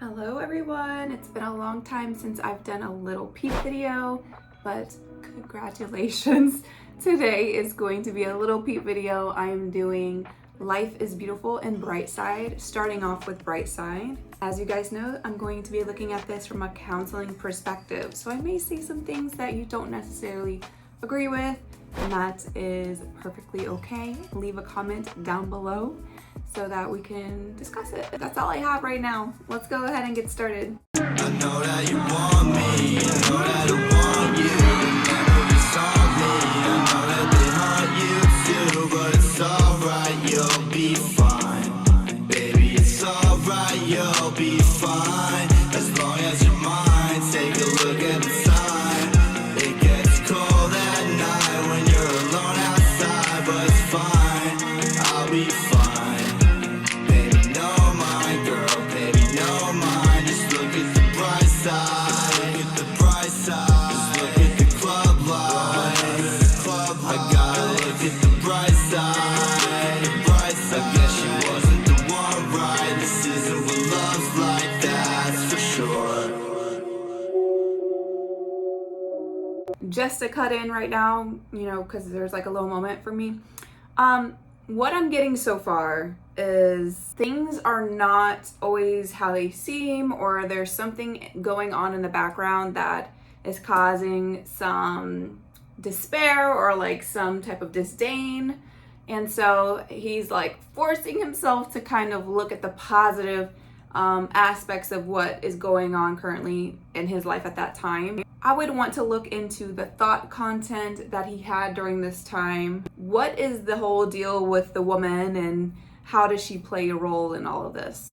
Hello everyone, it's been a long time since I've done a Lil Peep video, but congratulations. Today is going to be a Lil Peep video. I am doing Life is Beautiful and Bright Side, starting off with Bright Side. As you guys know, I'm going to be looking at this from a counseling perspective, so I may say some things that you don't necessarily agree with, and that is perfectly okay. Leave a comment down below so that we can discuss it. That's all I have right now. Let's go ahead and get started. I know that you want me, I know that I want you. Memories on me, I know that they haunt you too. But it's alright, you'll be fine. Baby, it's alright, you'll be fine. As long as you're mine, take a look at the time. It gets cold at night when you're alone outside. But it's fine, I'll be fine. Just to cut in right now, you know, because there's like a low moment for me. What I'm getting so far is things are not always how they seem, or there's something going on in the background that is causing some despair or like some type of disdain. And so he's like forcing himself to kind of look at the positive aspects of what is going on currently in his life at that time. I would want to look into the thought content that he had during this time. What is the whole deal with the woman, and how does she play a role in all of this?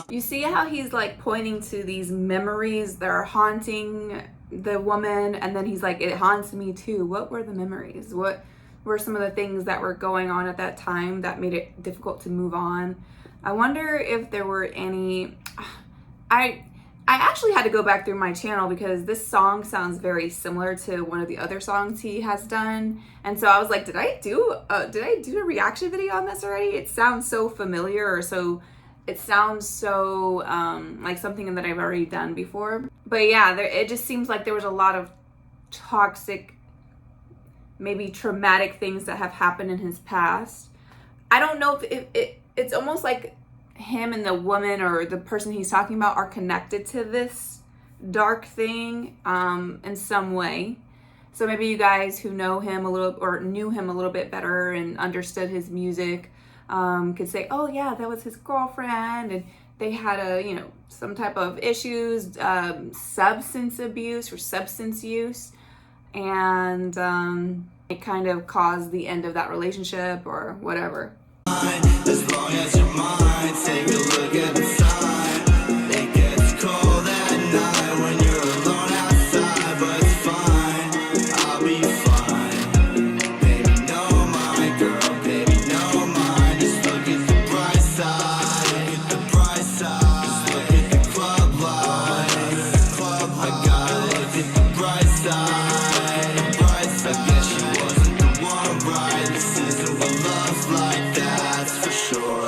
You see how he's like pointing to these memories that are haunting the woman, and then he's like, it haunts me too. What were the memories? What were some of the things that were going on at that time that made it difficult to move on? I wonder if there were any... I actually had to go back through my channel because this song sounds very similar to one of the other songs he has done, and so I was like, did I do a reaction video on this already? It sounds so familiar, or so it sounds so like something that I've already done before. But yeah, it just seems like there was a lot of toxic, maybe traumatic things that have happened in his past. I don't know if it's almost like him and the woman or the person he's talking about are connected to this dark thing in some way. So maybe you guys who know him a little, or knew him a little bit better and understood his music, could say, oh yeah, that was his girlfriend, and they had some type of issues, substance abuse or substance use, and it kind of caused the end of that relationship or whatever. As long as you're mine, take a look at the time. It gets cold at night when you're alone outside, but it's fine, I'll be fine. Baby, no mind, girl, baby, no mind. Just look at the bright side, look at the bright side. Just look at the club lights, I gotta look at the bright side, bright side. I guess she wasn't the one, right? This isn't what love's like, that's for sure.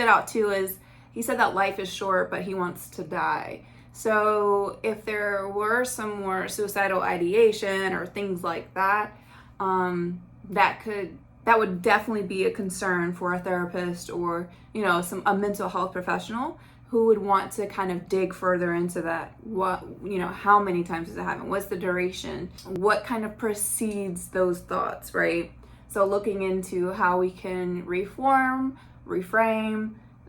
out too is he said that life is short, but he wants to die. So if there were some more suicidal ideation or things like that, that would definitely be a concern for a therapist or, you know, a mental health professional who would want to kind of dig further into that. What, you know, how many times does it happen? What's the duration? What kind of precedes those thoughts, right? So looking into how we can reframe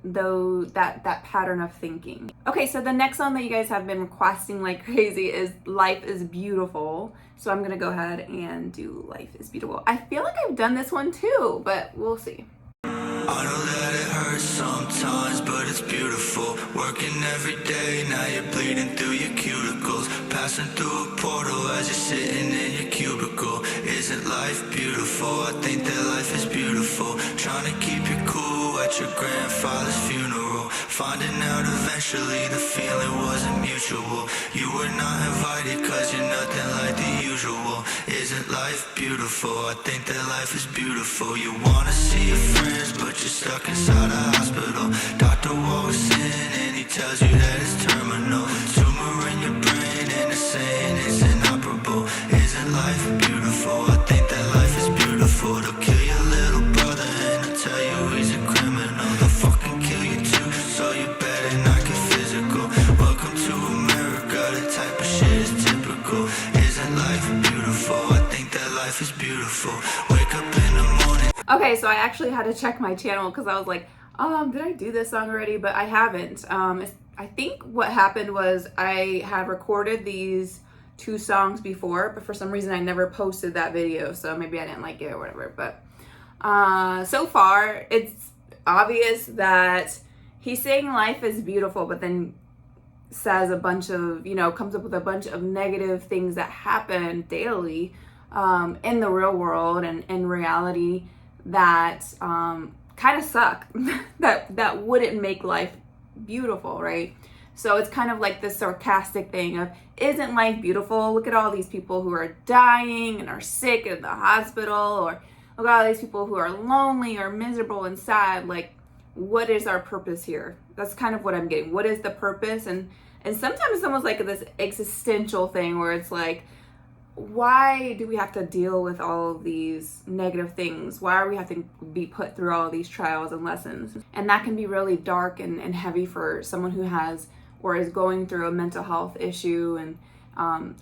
that pattern of thinking. Okay, so the next song that you guys have been requesting like crazy is Life is Beautiful. So I'm gonna go ahead and do Life is Beautiful. I feel like I've done this one too, but we'll see. I know that it hurts sometimes, but it's beautiful. Working every day, now you're bleeding through your cuticles. Passing through a portal as you're sitting in your cubicle. Isn't life beautiful? I think that life is beautiful. Trying to keep you cool at your grandfather's funeral. Finding out eventually the feeling wasn't mutual. You were not invited cause you're nothing like the usual. Isn't life beautiful? I think that life is beautiful. You wanna see your friends, but you're stuck inside a hospital. Doctor walks in and he tells you that it's terminal. Tumor in your brain and they're saying it's inoperable. Isn't life beautiful? I think that life is beautiful. They'll kill your little brother and they'll tell you he's a criminal. They'll fucking kill you too, so you better not get physical. Welcome to America, the type of shit is typical. Isn't life beautiful? I think that life is beautiful. Wake up in the morning. Okay, so I actually had to check my channel because I was like, did I do this song already? But I haven't. I think what happened was I had recorded these 2 songs before, but for some reason I never posted that video, so maybe I didn't like it or whatever. But so far, it's obvious that he's saying life is beautiful, but then says a bunch of, you know, comes up with a bunch of negative things that happen daily in the real world and in reality that kind of suck, that wouldn't make life beautiful, right? So it's kind of like this sarcastic thing of, isn't life beautiful? Look at all these people who are dying and are sick in the hospital, or look at all these people who are lonely or miserable and sad. Like, what is our purpose here? That's kind of what I'm getting. What is the purpose? And sometimes it's almost like this existential thing where it's like, why do we have to deal with all of these negative things? Why are we have to be put through all of these trials and lessons? And that can be really dark and heavy for someone who has or is going through a mental health issue, and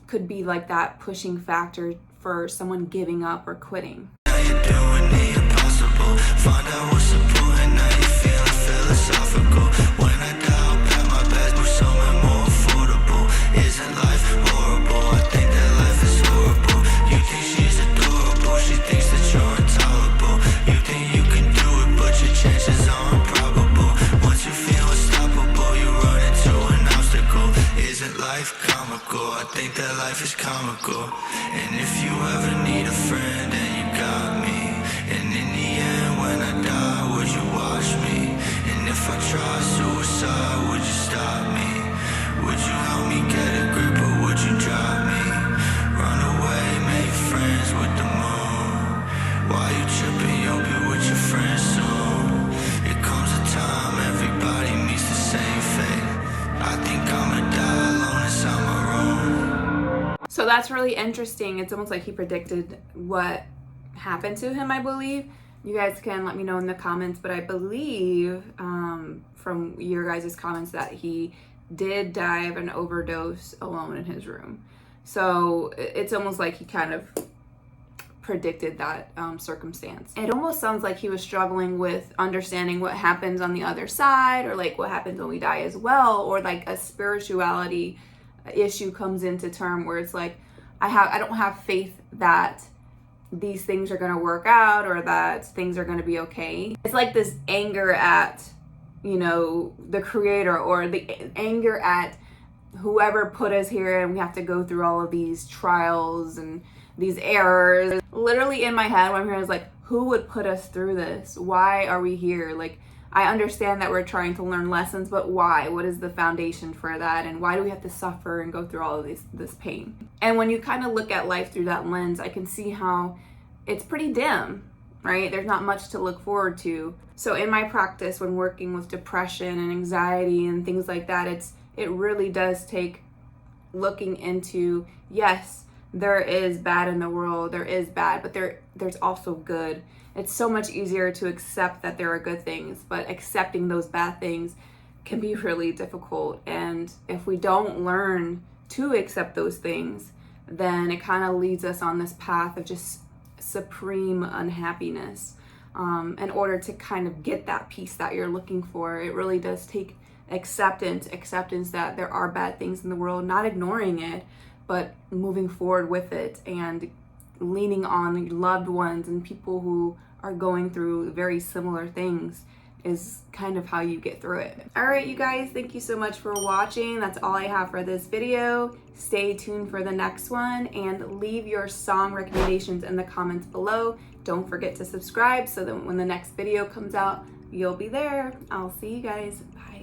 could be like that pushing factor for someone giving up or quitting. Now you're doing the impossible. Find out what's important. Now you're feeling philosophical. When I die, I'll pack my bags for somewhere more affordable. Isn't life horrible? I think that life is horrible. You think she's adorable. She thinks that you're intolerable. You think you can do it, but your chances are improbable. Once you feel unstoppable, you run into an obstacle. Isn't life comical? I think that life is comical. And if you ever need a friend, then you got me. And in the end, when I die, would you watch me? And if I try suicide, would you stop me? Would you help me get a grip, or would you drop me? Run away, make friends with the moon. While you tripping, you'll be with your friends soon. It comes a time everybody meets the same fate. I think I'ma die alone inside my room. So that's really interesting. It's almost like he predicted what happened to him, I believe. You guys can let me know in the comments, but I believe from your guys' comments that he did die of an overdose alone in his room. So it's almost like he kind of predicted that circumstance. It almost sounds like he was struggling with understanding what happens on the other side, or like what happens when we die as well, or like a spirituality issue comes into term where it's like, I don't have faith that these things are going to work out or that things are going to be okay. It's like this anger at, you know, the creator, or the anger at whoever put us here, and we have to go through all of these trials and these errors. Literally in my head when I'm here, I was like, who would put us through this? Why are we here? Like, I understand that we're trying to learn lessons, but why? What is the foundation for that? And why do we have to suffer and go through all of this pain? And when you kind of look at life through that lens, I can see how it's pretty dim. right? There's not much to look forward to. So in my practice, when working with depression and anxiety and things like that, it really does take looking into, yes, there is bad in the world, there is bad, but there's also good. It's so much easier to accept that there are good things, but accepting those bad things can be really difficult. And if we don't learn to accept those things, then it kind of leads us on this path of just supreme unhappiness. In order to kind of get that peace that you're looking for, it really does take acceptance that there are bad things in the world, not ignoring it, but moving forward with it and leaning on your loved ones and people who are going through very similar things is kind of how you get through it. All right, you guys, thank you so much for watching. That's all I have for this video. Stay tuned for the next one and leave your song recommendations in the comments below. Don't forget to subscribe so that when the next video comes out, you'll be there. I'll see you guys. Bye.